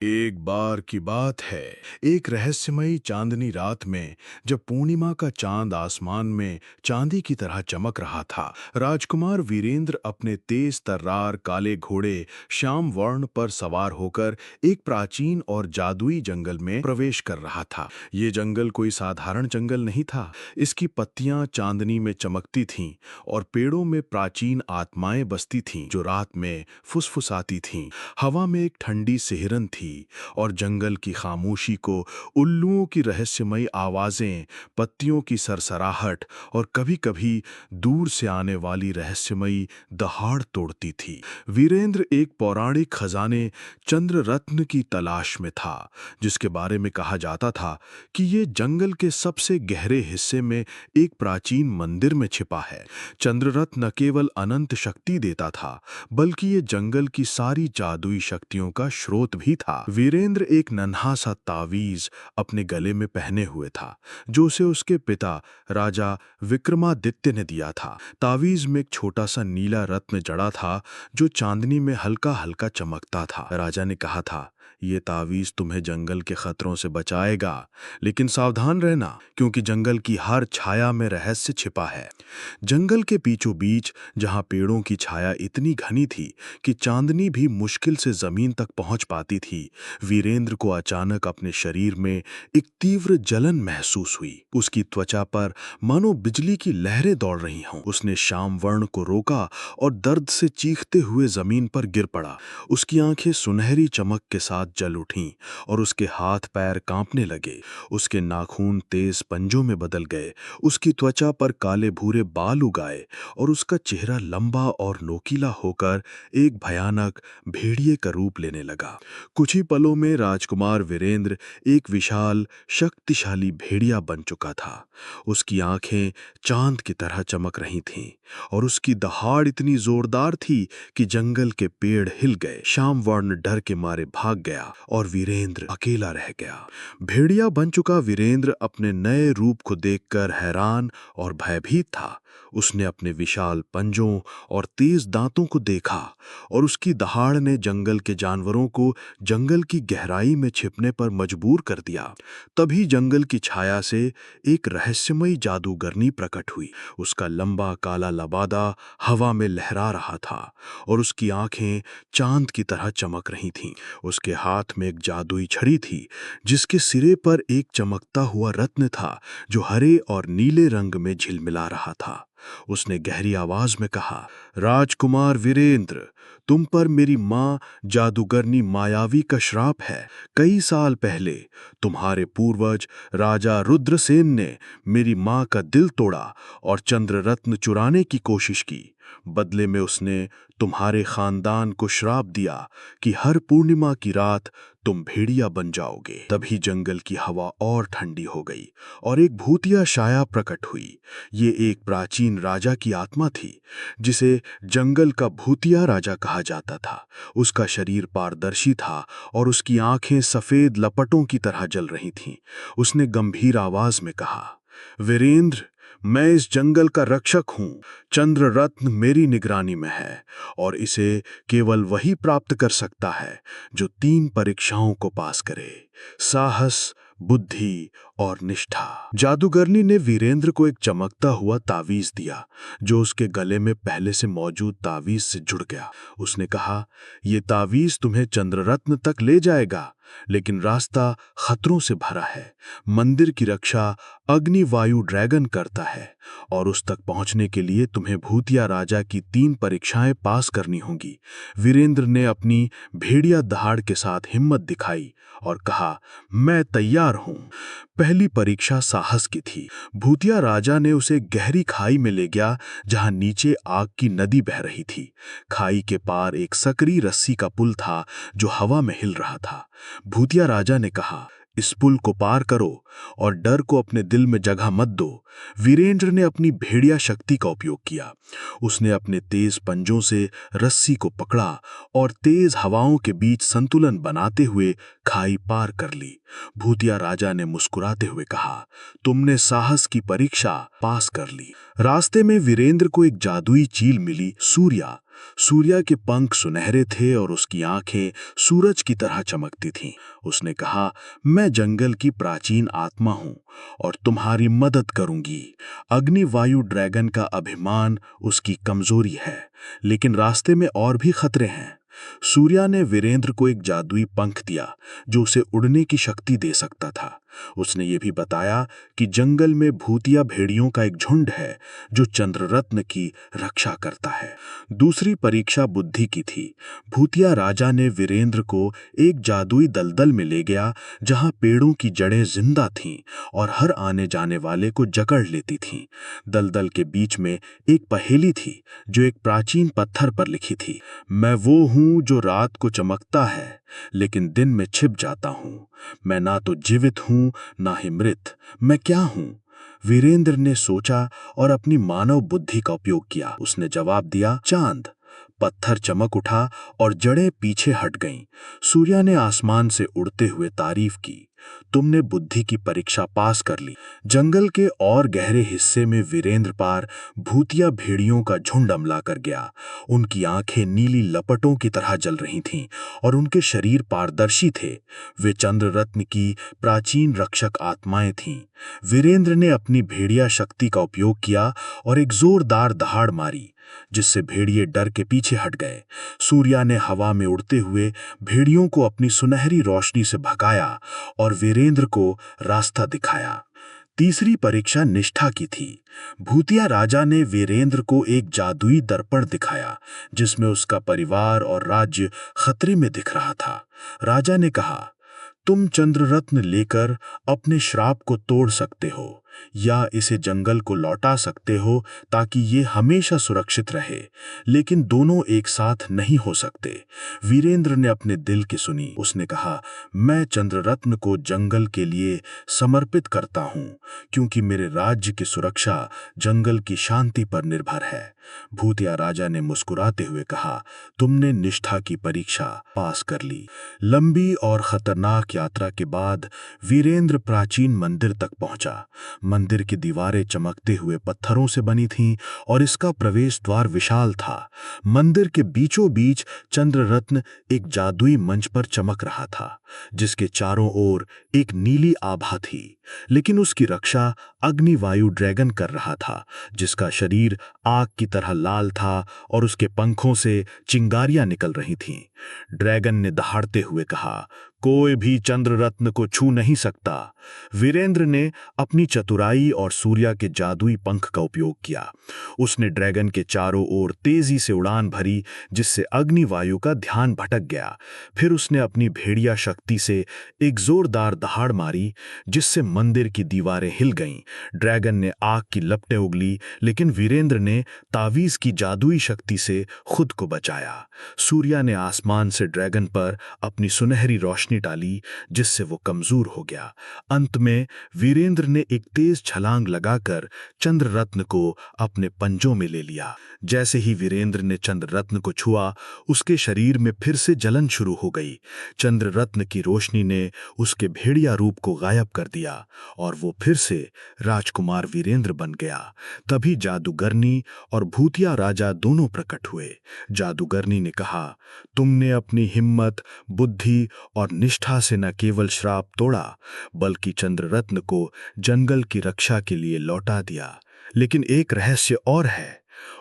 एक बार की बात है, एक रहस्यमयी चांदनी रात में जब पूर्णिमा का चांद आसमान में चांदी की तरह चमक रहा था, राजकुमार वीरेंद्र अपने तेज तर्रार काले घोड़े श्याम वर्ण पर सवार होकर एक प्राचीन और जादुई जंगल में प्रवेश कर रहा था। ये जंगल कोई साधारण जंगल नहीं था। इसकी पत्तियां चांदनी में चमकती थीं और पेड़ों में प्राचीन आत्माएं बसती थीं जो रात में फुसफुसाती थीं। हवा में एक ठंडी सिहरन थी और जंगल की खामोशी को उल्लुओं की रहस्यमयी आवाजें, पत्तियों की सरसराहट और कभी-कभी दूर से आने वाली रहस्यमयी दहाड़ तोड़ती थी। वीरेंद्र एक पौराणिक खजाने चंद्र रत्न की तलाश में था, जिसके बारे में कहा जाता था कि ये जंगल के सबसे गहरे हिस्से में एक प्राचीन मंदिर में छिपा है। चंद्र रत्न न केवल अनंत शक्ति देता था, बल्कि ये जंगल की सारी जादुई शक्तियों का स्रोत भी था। वीरेंद्र एक नन्हा सा तावीज अपने गले में पहने हुए था, जो उसे उसके पिता राजा विक्रमादित्य ने दिया था। तावीज में एक छोटा सा नीला रत्न जड़ा था, जो चांदनी में हल्का हल्का चमकता था। राजा ने कहा था, ये तावीज तुम्हें जंगल के खतरों से बचाएगा, लेकिन सावधान रहना, क्योंकि जंगल की हर छाया में रहस्य छिपा है। जंगल के बीचों बीच, जहां पेड़ों की छाया इतनी घनी थी कि चांदनी भी मुश्किल से जमीन तक पहुंच पाती थी, वीरेंद्र को अचानक अपने शरीर में एक तीव्र जलन महसूस हुई। उसकी त्वचा पर मानो बिजली की लहरें दौड़ रही हों। उसने श्याम वर्ण को रोका और दर्द से चीखते हुए जमीन पर गिर पड़ा। उसकी आंखें सुनहरी चमक के साथ जल उठीं और उसके हाथ पैर कांपने लगे। उसके नाखून तेज पंजों में बदल गए, उसकी त्वचा पर काले भूरे बाल उगाए और उसका चेहरा लंबा और नोकीला होकर एक भयानक भेड़िए का रूप लेने लगा। कुछ ही पलों में राजकुमार वीरेंद्र एक विशाल शक्तिशाली भेड़िया बन चुका था। उसकी आंखें चांद की तरह चमक रही थीं और उसकी दहाड़ इतनी जोरदार थी कि जंगल के पेड़ हिल गए। श्याम वर्ण डर के मारे भाग गया और वीरेंद्र अकेला रह गया। भेड़िया बन चुका वीरेंद्र अपने नए रूप को देखकर हैरान और भयभीत था। उसने अपने विशाल पंजों और तेज दांतों को देखा और उसकी दहाड़ ने जंगल के जानवरों को जंगल की गहराई में छिपने पर मजबूर कर दिया। तभी जंगल की छाया से एक रहस्यमयी जादूगरनी प्रकट हुई। उसका लंबा काला लबादा हवा में लहरा रहा था और उसकी आंखें चांद की तरह चमक रही थीं। उसके हाथ में एक जादुई छड़ी थी, जिसके सिरे पर एक चमकता हुआ रत्न था जो हरे और नीले रंग में झिलमिला रहा था। उसने गहरी आवाज में कहा, राजकुमार वीरेंद्र, तुम पर मेरी माँ जादूगरनी मायावी का श्राप है। कई साल पहले तुम्हारे पूर्वज राजा रुद्रसेन ने मेरी माँ का दिल तोड़ा और चंद्र रत्न चुराने की कोशिश की। बदले में उसने तुम्हारे खानदान को श्राप दिया कि हर पूर्णिमा की रात तुम भेड़िया बन जाओगे। तभी जंगल की हवा और ठंडी हो गई और एक भूतिया छाया प्रकट हुई। ये एक प्राचीन राजा की आत्मा थी, जिसे जंगल का भूतिया राजा कहा जाता था। उसका शरीर पारदर्शी था और उसकी आंखें सफेद लपटों की तरह जल रही थीं। उसने गंभीर आवाज में कहा, वीरेंद्र, मैं इस जंगल का रक्षक हूँ। चंद्र रत्न मेरी निगरानी में है और इसे केवल वही प्राप्त कर सकता है जो 3 परीक्षाओं को पास करे: साहस, बुद्धि और निष्ठा। जादूगरनी ने वीरेंद्र को एक चमकता हुआ तावीज दिया, जो उसके गले में पहले से मौजूद तावीज से जुड़ गया। उसने कहा, यह तावीज तुम्हें चंद्ररत्न तक ले जाएगा, लेकिन रास्ता खतरों से भरा है। मंदिर की रक्षा अग्नि वायु ड्रैगन करता है और उस तक पहुंचने के लिए तुम्हें भूतिया राजा की 3 परीक्षाएं पास करनी होंगी। वीरेंद्र ने अपनी भेड़िया दहाड़ के साथ हिम्मत दिखाई और कहा, मैं तैयार हूं। पहली परीक्षा साहस की थी। भूतिया राजा ने उसे गहरी खाई में ले गया, जहां नीचे आग की नदी बह रही थी। खाई के पार एक सकरी रस्सी का पुल था जो हवा में हिल रहा था। भूतिया राजा ने कहा, इस पुल को पार करो और डर को अपने दिल में जगह मत दो। वीरेंद्र ने अपनी भेड़िया शक्ति का उपयोग किया। उसने अपने तेज पंजों से रस्सी को पकड़ा और तेज हवाओं के बीच संतुलन बनाते हुए खाई पार कर ली। भूतिया राजा ने मुस्कुराते हुए कहा, तुमने साहस की परीक्षा पास कर ली। रास्ते में वीरेंद्र को एक जादुई चील मिली, सूर्या, सूर्या के पंख सुनहरे थे और उसकी आंखें सूरज की तरह चमकती थीं। उसने कहा, मैं जंगल की प्राचीन आत्मा हूं और तुम्हारी मदद करूंगी। अग्नि वायु ड्रैगन का अभिमान उसकी कमजोरी है, लेकिन रास्ते में और भी खतरे हैं। सूर्या ने वीरेंद्र को एक जादुई पंख दिया जो उसे उड़ने की शक्ति दे सकता था। उसने ये भी बताया कि जंगल में भूतिया भेड़ियों का एक झुंड है जो चंद्ररत्न की रक्षा करता है। दूसरी परीक्षा बुद्धि की थी। भूतिया राजा ने वीरेंद्र को एक जादुई दलदल में ले गया जहां पेड़ों की जड़ें जिंदा थीं और हर आने जाने वाले को जकड़ लेती थीं। दलदल के बीच में एक पहेली थी जो एक प्राचीन पत्थर पर लिखी थी, मैं वो हूं जो रात को चमकता है लेकिन दिन में छिप जाता हूं। मैं ना तो जीवित हूं ना ही मृत, मैं क्या हूं? वीरेंद्र ने सोचा और अपनी मानव बुद्धि का उपयोग किया। उसने जवाब दिया, चांद। पत्थर चमक उठा और जड़ें पीछे हट गईं। सूर्या ने आसमान से उड़ते हुए तारीफ की, तुमने बुद्धि की परीक्षा पास कर ली। जंगल के और गहरे हिस्से में वीरेंद्र पार भूतिया भेड़ियों का झुंड अमला कर गया। उनकी आंखें नीली लपटों की तरह जल रही थीं और उनके शरीर पारदर्शी थे। वे चंद्ररत्न की प्राचीन रक्षक आत्माएं थीं। वीरेंद्र ने अपनी भेड़िया शक्ति का उपयोग किया और एक जोरदार दहाड़ मारी जिससे भेड़िए डर के पीछे हट गए। सूर्या ने हवा में उड़ते हुए भेड़ियों को अपनी सुनहरी रोशनी से भगाया और वीरेंद्र को रास्ता दिखाया। तीसरी परीक्षा निष्ठा की थी। भूतिया राजा ने वीरेंद्र को एक जादुई दर्पण दिखाया जिसमें उसका परिवार और राज्य खतरे में दिख रहा था। राजा ने कहा, तुम चंद्ररत्न लेकर अपने श्राप को तोड़ सकते हो या इसे जंगल को लौटा सकते हो ताकि ये हमेशा सुरक्षित रहे, लेकिन दोनों एक साथ नहीं हो सकते। वीरेंद्र ने अपने दिल की सुनी। उसने कहा, मैं चंद्ररत्न को जंगल के लिए समर्पित करता हूं क्योंकि मेरे राज्य की सुरक्षा जंगल की शांति पर निर्भर है। भूतिया राजा ने मुस्कुराते हुए कहा, तुमने निष्ठा की परीक्षा पास कर ली। लंबी और खतरनाक यात्रा के बाद वीरेंद्र प्राचीन मंदिर तक पहुंचा। मंदिर की दीवारें चमकते हुए पत्थरों से बनी थीं और इसका प्रवेश द्वार विशाल था। मंदिर के बीचों बीच चंद्ररत्न एक जादुई मंच पर चमक रहा था जिसके चारों ओर एक नीली आभा थी, लेकिन उसकी रक्षा अग्नि वायु ड्रैगन कर रहा था जिसका शरीर आग की तरह लाल था और उसके पंखों से चिंगारियां निकल रही थीं। ड्रैगन ने दहाड़ते हुए कहा, कोई भी चंद्ररत्न को छू नहीं सकता। वीरेंद्र ने अपनी चतुराई और सूर्या के जादुई पंख का उपयोग किया। उसने ड्रैगन के चारों ओर तेजी से उड़ान भरी जिससे अग्नि वायु का ध्यान भटक गया। फिर उसने अपनी भेड़िया शक्ति से एक जोरदार दहाड़ मारी जिससे मंदिर की दीवारें हिल गईं। ड्रैगन ने आग की लपटें उगली, लेकिन वीरेंद्र ने तावीज की जादुई शक्ति से खुद को बचाया। सूर्या ने आसमान से ड्रैगन पर अपनी सुनहरी रोशनी डाली जिससे वो कमजोर हो गया। अंत में वीरेंद्र ने एक तेज छलांग लगाकर चंद्ररत्न को अपने पंजों में ले लिया। जैसे ही वीरेंद्र ने चंद्ररत्न को छुआ, उसके शरीर में फिर से जलन शुरू हो गई। चंद्ररत्न की रोशनी ने उसके भेड़िया रूप को गायब कर दिया और वो फिर से राजकुमार वीरेंद्र बन गया। तभी जादूगरनी और भूतिया राजा दोनों प्रकट हुए। जादूगरनी ने कहा, तुमने अपनी हिम्मत, बुद्धि और निष्ठा से न केवल श्राप तोड़ा बल्कि चंद्ररत्न को जंगल की रक्षा के लिए लौटा दिया। लेकिन एक रहस्य और है।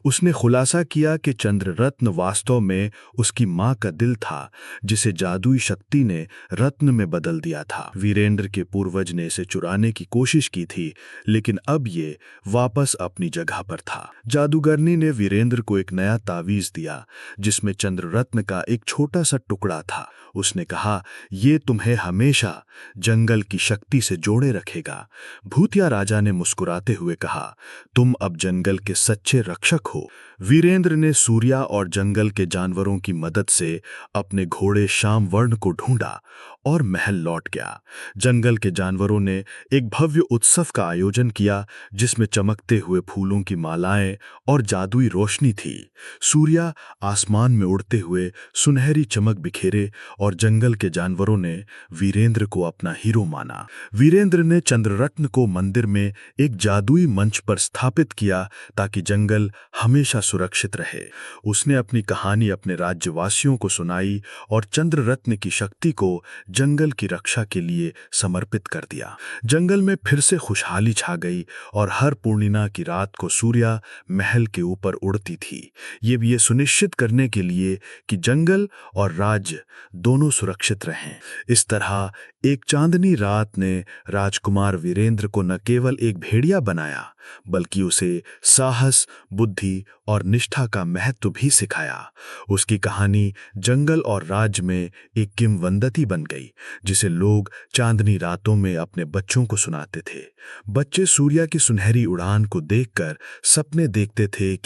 उसने खुलासा किया कि चंद्ररत्न वास्तव में उसकी मां का दिल था जिसे जादुई शक्ति ने रत्न में बदल दिया था। वीरेंद्र के पूर्वज ने इसे चुराने की कोशिश की थी, लेकिन अब ये वापस अपनी जगह पर था। जादूगरनी ने वीरेंद्र को एक नया तावीज दिया जिसमें चंद्ररत्न का एक छोटा सा टुकड़ा था। उसने कहा, ये तुम्हें हमेशा जंगल की शक्ति से जोड़े रखेगा। भूतिया राजा ने मुस्कुराते हुए कहा, तुम अब जंगल के सच्चे रक्षक हो। वीरेंद्र ने सूर्या और जंगल के जानवरों की मदद से अपने घोड़े श्यामवर्ण को ढूंढा और महल लौट गया। जंगल के जानवरों ने एक भव्य उत्सव का आयोजन किया जिसमें चमकते हुए फूलों की मालाएं और जादुई रोशनी थी। सूर्या आसमान में उड़ते हुए सुनहरी चमक बिखेरे और जंगल के जानवरों ने वीरेंद्र को अपना हीरो माना। वीरेंद्र ने चंद्ररत्न को मंदिर में एक जादुई मंच पर स्थापित किया ताकि जंगल हमेशा सुरक्षित रहे। उसने अपनी कहानी अपने राज्यवासियों को सुनाई और चंद्ररत्न की शक्ति को जंगल की रक्षा के लिए समर्पित कर दिया। जंगल में फिर से खुशहाली छा गई और हर पूर्णिमा की रात को सूर्या महल के ऊपर उड़ती थी। ये सुनिश्चित करने के लिए कि जंगल और राज्य दोनों सुरक्षित रहें। इस तरह एक चांदनी रात ने राजकुमार वीरेंद्र को न केवल एक भेड़िया बनाया, बल्कि उसे साहस, बुद्धि और निष्ठा का महत्व भी सिखाया। उसकी कहानी जंगल और राज्य में एक किंवदंती बन गई, जिसे लोग चांदनी रातों में अपने बच्चों को सुनाते थे। बच्चे सूर्या की सुनहरी उड़ान को देखकर सपने देखते थे